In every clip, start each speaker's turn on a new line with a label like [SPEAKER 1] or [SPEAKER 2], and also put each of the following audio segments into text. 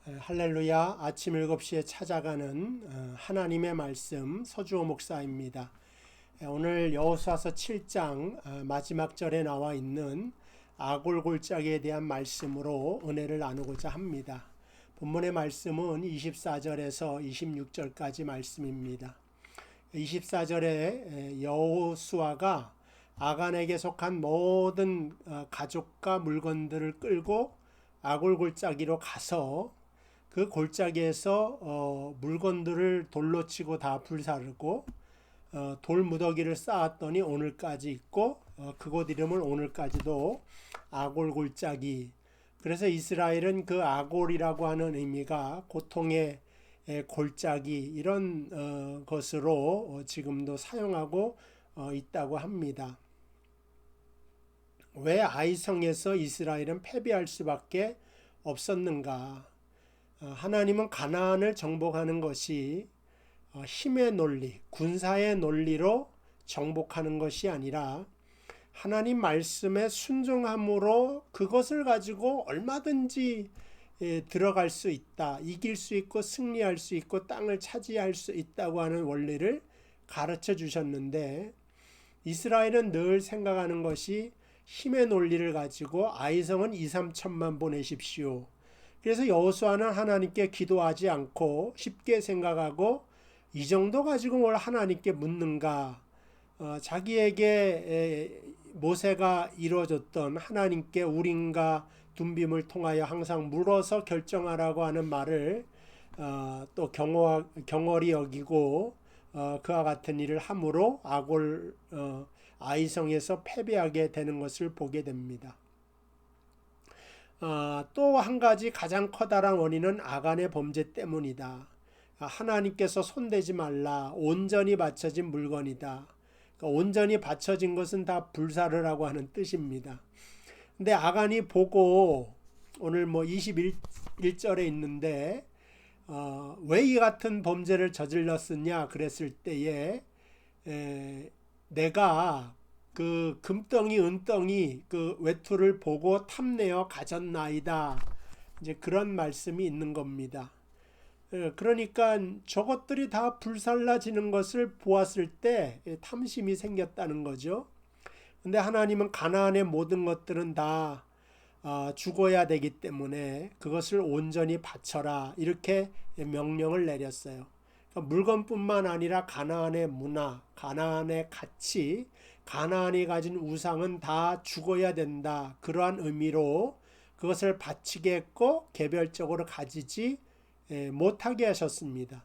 [SPEAKER 1] 할렐루야. 아침 7시에 찾아가는 하나님의 말씀 서주호 목사입니다. 오늘 여호수아서 7장 마지막 절에 나와 있는 아골골짜기에 대한 말씀으로 은혜를 나누고자 합니다. 본문의 말씀은 24절에서 26절까지 말씀입니다. 24절에 여호수아가 아간에게 속한 모든 가족과 물건들을 끌고 아골골짜기로 가서 그 골짜기에서 물건들을 돌로 치고 다 불사르고 돌 무더기를 쌓았더니 오늘까지 있고 그곳 이름을 오늘까지도 아골골짜기. 그래서 이스라엘은 그 아골이라고 하는 의미가 고통의 골짜기 이런 것으로 지금도 사용하고 있다고 합니다. 왜 아이성에서 이스라엘은 패배할 수밖에 없었는가? 하나님은 가나안을 정복하는 것이 힘의 논리, 군사의 논리로 정복하는 것이 아니라 하나님 말씀에 순종함으로 그것을 가지고 얼마든지 들어갈 수 있다, 이길 수 있고 승리할 수 있고 땅을 차지할 수 있다고 하는 원리를 가르쳐 주셨는데, 이스라엘은 늘 생각하는 것이 힘의 논리를 가지고 아이성은 2, 3천만 보내십시오. 그래서 여호수아는 하나님께 기도하지 않고 쉽게 생각하고 이 정도 가지고 뭘 하나님께 묻는가? 자기에게 모세가 이루어졌던 하나님께 우림과 둠빔을 통하여 항상 물어서 결정하라고 하는 말을 또 경홀히 여기고 그와 같은 일을 함으로 아이성에서 패배하게 되는 것을 보게 됩니다. 또 한 가지 가장 커다란 원인은 아간의 범죄 때문이다. 하나님께서 손대지 말라, 온전히 바쳐진 물건이다. 그러니까 온전히 바쳐진 것은 다 불사르라고 하는 뜻입니다. 근데 아간이 보고 오늘 21절에 있는데 왜 이 같은 범죄를 저질렀느냐 그랬을 때에 내가 그 금덩이 은덩이 그 외투를 보고 탐내어 가졌나이다. 이제 그런 말씀이 있는 겁니다. 그러니까 저것들이 다 불살라지는 것을 보았을 때 탐심이 생겼다는 거죠. 근데 하나님은 가나안의 모든 것들은 다 죽어야 되기 때문에 그것을 온전히 바쳐라 이렇게 명령을 내렸어요. 그러니까 물건뿐만 아니라 가나안의 문화, 가나안의 가치, 가나안이 가진 우상은 다 죽어야 된다. 그러한 의미로 그것을 바치게 했고 개별적으로 가지지 못하게 하셨습니다.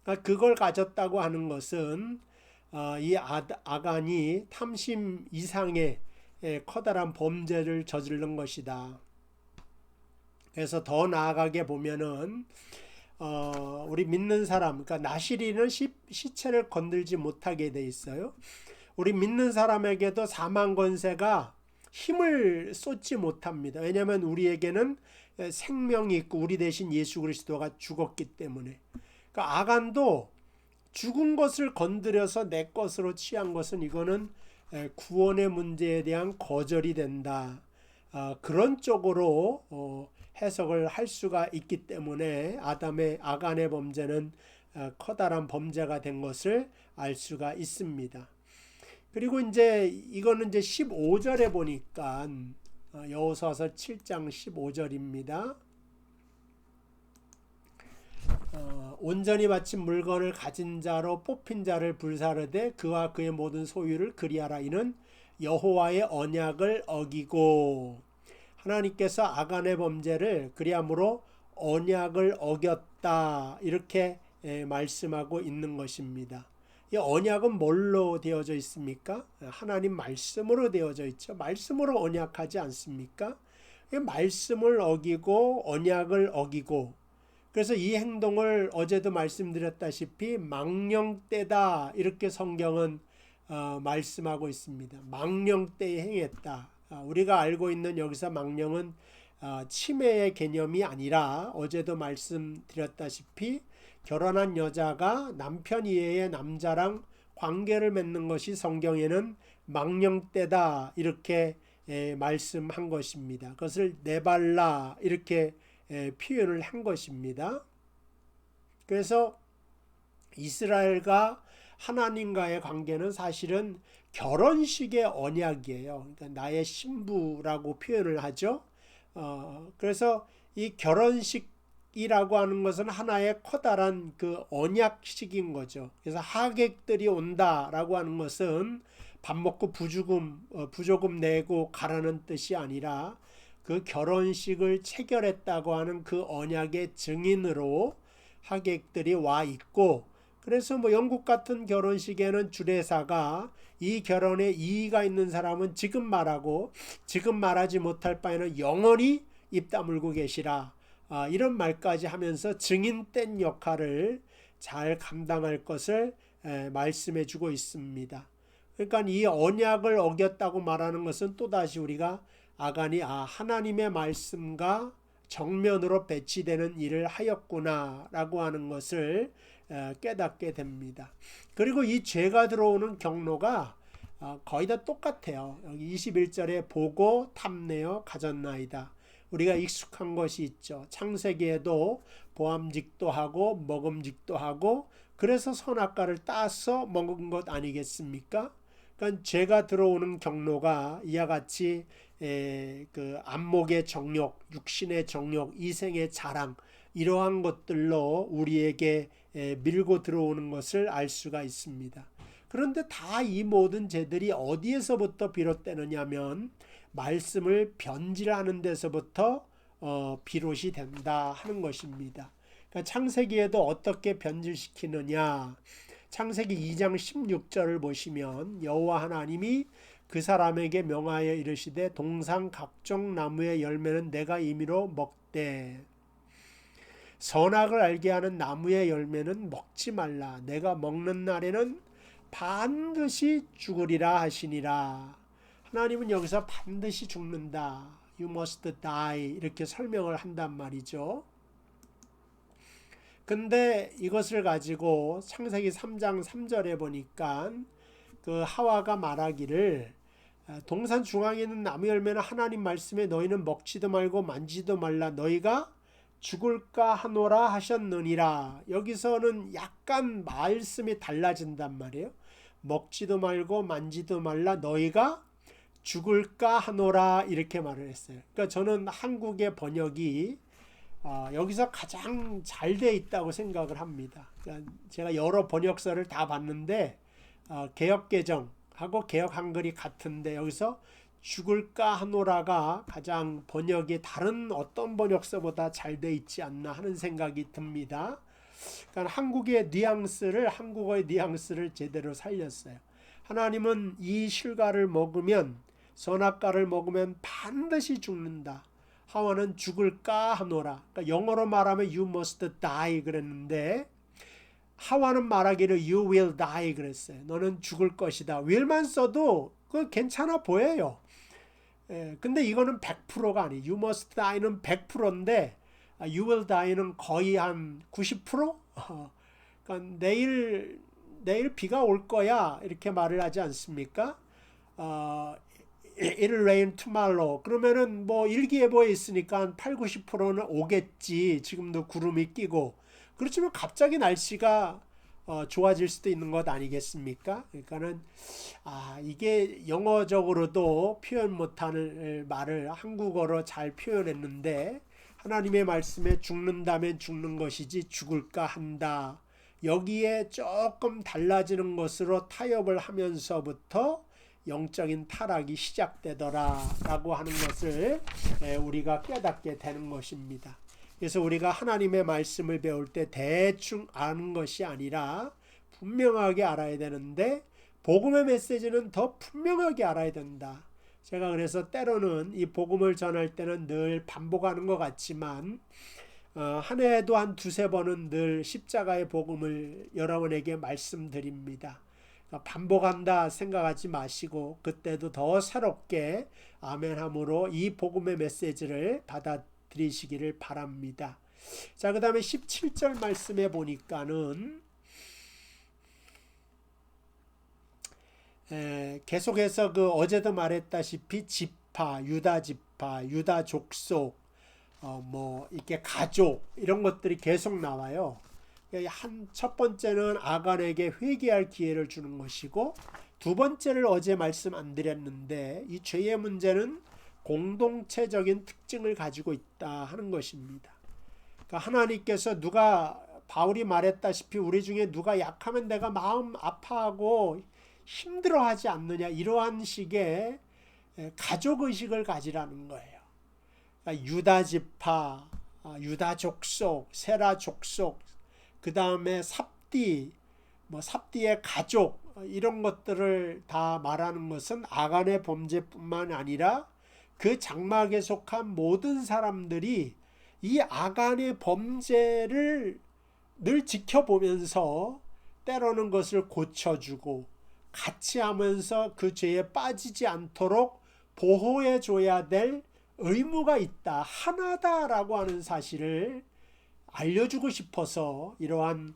[SPEAKER 1] 그러니까 그걸 가졌다고 하는 것은 이 아간이 탐심 이상의 커다란 범죄를 저지른 것이다. 그래서 더 나아가게 보면은 우리 믿는 사람, 그러니까 나시리는 시체를 건들지 못하게 돼 있어요. 우리 믿는 사람에게도 사망 권세가 힘을 쏟지 못합니다. 왜냐하면 우리에게는 생명이 있고 우리 대신 예수 그리스도가 죽었기 때문에. 그러니까 아간도 죽은 것을 건드려서 내 것으로 취한 것은 이거는 구원의 문제에 대한 거절이 된다. 그런 쪽으로 해석을 할 수가 있기 때문에 아간의 범죄는 커다란 범죄가 된 것을 알 수가 있습니다. 그리고 이거는 15절에 보니까 여호수아서 7장 15절입니다. 온전히 바친 물건을 가진 자로 뽑힌 자를 불사르되 그와 그의 모든 소유를 그리하라. 이는 여호와의 언약을 어기고, 하나님께서 아간의 범죄를 그리함으로 언약을 어겼다 이렇게 말씀하고 있는 것입니다. 이 언약은 뭘로 되어져 있습니까? 하나님 말씀으로 되어져 있죠. 말씀으로 언약하지 않습니까? 말씀을 어기고 언약을 어기고, 그래서 이 행동을 어제도 말씀드렸다시피 망령때다 이렇게 성경은 말씀하고 있습니다. 망령때에 행했다. 우리가 알고 있는 여기서 망령은 치매의 개념이 아니라 어제도 말씀드렸다시피 결혼한 여자가 남편 이외의 남자랑 관계를 맺는 것이 성경에는 망령때다 이렇게 말씀한 것입니다. 그것을 네발라 이렇게 표현을 한 것입니다. 그래서 이스라엘과 하나님과의 관계는 사실은 결혼식의 언약이에요. 그러니까 나의 신부라고 표현을 하죠. 그래서 이 결혼식이라고 하는 것은 하나의 커다란 그 언약식인 거죠. 그래서 하객들이 온다라고 하는 것은 밥 먹고 부조금 내고 가라는 뜻이 아니라 그 결혼식을 체결했다고 하는 그 언약의 증인으로 하객들이 와 있고, 그래서 뭐 영국 같은 결혼식에는 주례사가 이 결혼에 이의가 있는 사람은 지금 말하고 지금 말하지 못할 바에는 영원히 입 다물고 계시라, 이런 말까지 하면서 증인된 역할을 잘 감당할 것을 말씀해 주고 있습니다. 그러니까 이 언약을 어겼다고 말하는 것은 또다시 우리가 아간이 하나님의 말씀과 정면으로 배치되는 일을 하였구나 라고 하는 것을 깨닫게 됩니다. 그리고 이 죄가 들어오는 경로가 거의 다 똑같아요. 여기 21절에 보고 탐내어 가졌나이다. 우리가 익숙한 것이 있죠. 창세기에도 보암직도 하고 먹음직도 하고 그래서 선악과를 따서 먹은 것 아니겠습니까? 그러니까 죄가 들어오는 경로가 이와 같이 그 안목의 정욕, 육신의 정욕, 이생의 자랑, 이러한 것들로 우리에게 밀고 들어오는 것을 알 수가 있습니다. 그런데 다 이 모든 죄들이 어디에서부터 비롯되느냐면 말씀을 변질하는 데서부터 비롯이 된다 하는 것입니다. 그러니까 창세기에도 어떻게 변질시키느냐, 창세기 2장 16절을 보시면 여호와 하나님이 그 사람에게 명하여 이르시되 동산 각종 나무의 열매는 내가 임의로 먹되 선악을 알게 하는 나무의 열매는 먹지 말라. 내가 먹는 날에는 반드시 죽으리라 하시니라. 하나님은 여기서 반드시 죽는다. You must die 이렇게 설명을 한단 말이죠. 근데 이것을 가지고 창세기 3장 3절에 보니까 그 하와가 말하기를 동산 중앙에 있는 나무 열매는 하나님 말씀에 너희는 먹지도 말고 만지도 말라 너희가 죽을까 하노라 하셨느니라. 여기서는 약간 말씀이 달라진단 말이에요. 먹지도 말고 만지도 말라 너희가 죽을까 하노라 이렇게 말을 했어요. 그러니까 저는 한국의 번역이 여기서 가장 잘 돼 있다고 생각을 합니다. 그러니까 제가 여러 번역서를 다 봤는데 개역개정하고 개역 한글이 같은데 여기서 죽을까 하노라가 가장 번역이 다른 어떤 번역서보다 잘 돼 있지 않나 하는 생각이 듭니다. 그러니까 한국어의 뉘앙스를 제대로 살렸어요. 하나님은 이 실과를 먹으면 선악과를 먹으면 반드시 죽는다. 하와는 죽을까 하노라. 그러니까 영어로 말하면 you must die 그랬는데 하와는 말하기를 you will die 그랬어요. 너는 죽을 것이다. will만 써도 그 괜찮아 보여요. 근데 이거는 100%가 아니에요. You must die는 100%인데 you will die는 거의 한 90%? 그러니까 내일 비가 올 거야 이렇게 말을 하지 않습니까? It'll rain tomorrow. 그러면은 뭐 일기예보에 있으니까 한 8, 90%는 오겠지. 지금도 구름이 끼고. 그렇지만 갑자기 날씨가 좋아질 수도 있는 것 아니겠습니까? 그러니까는 이게 영어적으로도 표현 못하는 말을 한국어로 잘 표현했는데 하나님의 말씀에 죽는다면 죽는 것이지 죽을까 한다. 여기에 조금 달라지는 것으로 타협을 하면서부터 영적인 타락이 시작되더라 라고 하는 것을 우리가 깨닫게 되는 것입니다. 그래서 우리가 하나님의 말씀을 배울 때 대충 아는 것이 아니라 분명하게 알아야 되는데 복음의 메시지는 더 분명하게 알아야 된다. 제가 그래서 때로는 이 복음을 전할 때는 늘 반복하는 것 같지만 한 해에도 한 두세 번은 늘 십자가의 복음을 여러분에게 말씀드립니다. 반복한다 생각하지 마시고 그때도 더 새롭게 아멘함으로 이 복음의 메시지를 받아들이시기를 바랍니다. 자, 그 다음에 17절 말씀에 보니까는 계속해서 그 어제도 말했다시피 지파, 유다 족속 이렇게 가족 이런 것들이 계속 나와요. 첫 번째는 아간에게 회개할 기회를 주는 것이고, 두 번째를 어제 말씀 안 드렸는데, 이 죄의 문제는 공동체적인 특징을 가지고 있다 하는 것입니다. 그러니까 하나님께서 바울이 말했다시피 우리 중에 누가 약하면 내가 마음 아파하고 힘들어하지 않느냐, 이러한 식의 가족의식을 가지라는 거예요. 그러니까 유다 지파, 유다 족속, 세라 족속, 그 다음에 삽디, 삽디의 가족, 이런 것들을 다 말하는 것은 아간의 범죄뿐만 아니라 그 장막에 속한 모든 사람들이 이 아간의 범죄를 늘 지켜보면서 때로는 것을 고쳐주고 같이 하면서 그 죄에 빠지지 않도록 보호해 줘야 될 의무가 있다, 하나다라고 하는 사실을 알려주고 싶어서 이러한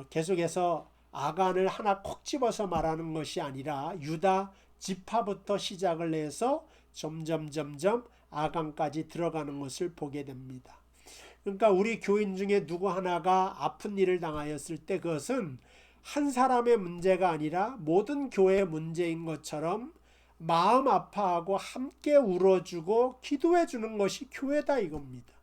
[SPEAKER 1] 계속해서 아간을 하나 콕 집어서 말하는 것이 아니라 유다 지파부터 시작을 해서 점점 아간까지 들어가는 것을 보게 됩니다. 그러니까 우리 교인 중에 누구 하나가 아픈 일을 당하였을 때 그것은 한 사람의 문제가 아니라 모든 교회의 문제인 것처럼 마음 아파하고 함께 울어주고 기도해 주는 것이 교회다 이겁니다.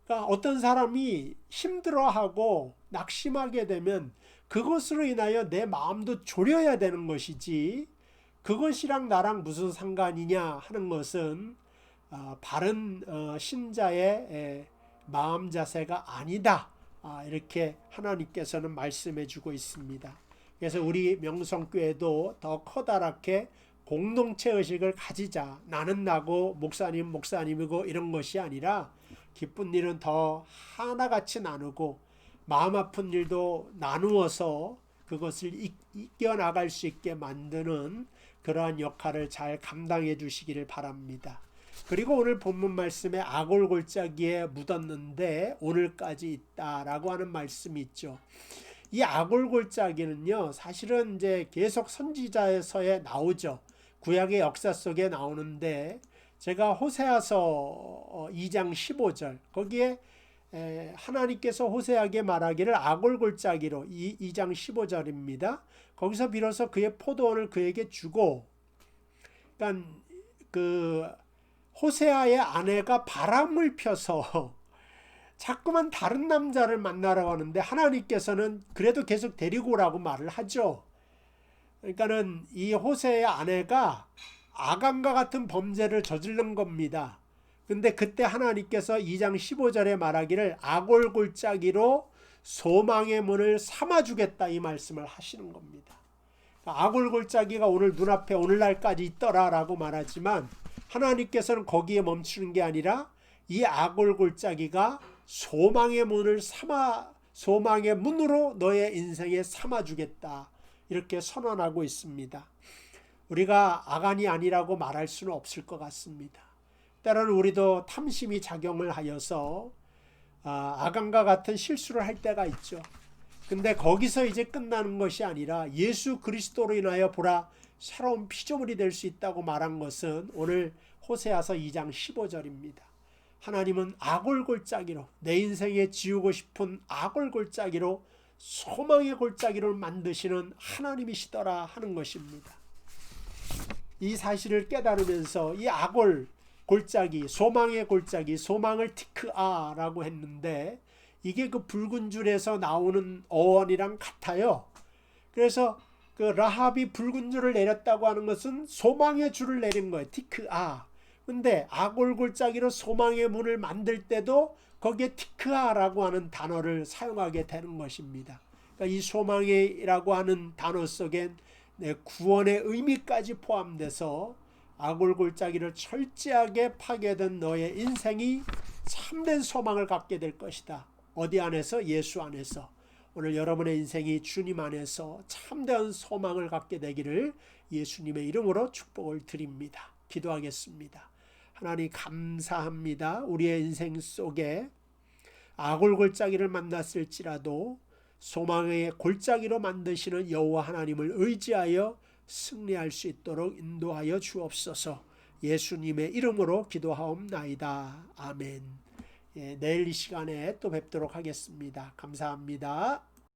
[SPEAKER 1] 그러니까 어떤 사람이 힘들어하고 낙심하게 되면 그것으로 인하여 내 마음도 졸여야 되는 것이지, 그것이랑 나랑 무슨 상관이냐 하는 것은 바른 신자의 마음 자세가 아니다, 이렇게 하나님께서는 말씀해 주고 있습니다. 그래서 우리 명성교회도 더 커다랗게 공동체 의식을 가지자. 나는 나고 목사님이고 이런 것이 아니라 기쁜 일은 더 하나같이 나누고 마음 아픈 일도 나누어서 그것을 이겨나갈 수 있게 만드는 그러한 역할을 잘 감당해 주시기를 바랍니다. 그리고 오늘 본문 말씀에 아골골짜기에 묻었는데 오늘까지 있다라고 하는 말씀이 있죠. 이 아골골짜기는요, 사실은 이제 계속 선지자서에 나오죠. 구약의 역사 속에 나오는데, 제가 호세아서 2장 15절 거기에 하나님께서 호세아에게 말하기를 아골골짜기로, 2장 15절입니다. 거기서 비로소 그의 포도원을 그에게 주고, 그러니까 그 호세아의 아내가 바람을 펴서 자꾸만 다른 남자를 만나러 가는데 하나님께서는 그래도 계속 데리고 오라고 말을 하죠. 그러니까는 이 호세아의 아내가 아간과 같은 범죄를 저지른 겁니다. 근데 그때 하나님께서 2장 15절에 말하기를 아골골짜기로 소망의 문을 삼아주겠다, 이 말씀을 하시는 겁니다. 아골골짜기가 오늘 눈앞에 오늘날까지 있더라라고 말하지만 하나님께서는 거기에 멈추는 게 아니라 이 아골골짜기가 소망의 문을 소망의 문으로 너의 인생에 삼아주겠다, 이렇게 선언하고 있습니다. 우리가 아간이 아니라고 말할 수는 없을 것 같습니다. 때로는 우리도 탐심이 작용을 하여서 아간과 같은 실수를 할 때가 있죠. 근데 거기서 이제 끝나는 것이 아니라 예수 그리스도로 인하여 보라 새로운 피조물이 될 수 있다고 말한 것은 오늘 호세아서 2장 15절입니다. 하나님은 아골골짜기로, 내 인생에 지우고 싶은 아골골짜기로 소망의 골짜기를 만드시는 하나님이시더라 하는 것입니다. 이 사실을 깨달으면서 이 아골골짜기, 소망의 골짜기, 소망을 티크아라고 했는데 이게 그 붉은 줄에서 나오는 어원이랑 같아요. 그래서 그 라합이 붉은 줄을 내렸다고 하는 것은 소망의 줄을 내린 거예요. 티크아. 근데 아골골짜기로 소망의 문을 만들 때도 거기에 티크아라고 하는 단어를 사용하게 되는 것입니다. 그러니까 이 소망이라고 하는 단어 속엔 구원의 의미까지 포함돼서 아골골짜기를 철저하게 파괴된 너의 인생이 참된 소망을 갖게 될 것이다. 어디 안에서? 예수 안에서. 오늘 여러분의 인생이 주님 안에서 참된 소망을 갖게 되기를 예수님의 이름으로 축복을 드립니다. 기도하겠습니다. 하나님 감사합니다. 우리의 인생 속에 아골골짜기를 만났을지라도 소망의 골짜기로 만드시는 여호와 하나님을 의지하여 승리할 수 있도록 인도하여 주옵소서. 예수님의 이름으로 기도하옵나이다. 아멘. 예, 내일 이 시간에 또 뵙도록 하겠습니다. 감사합니다.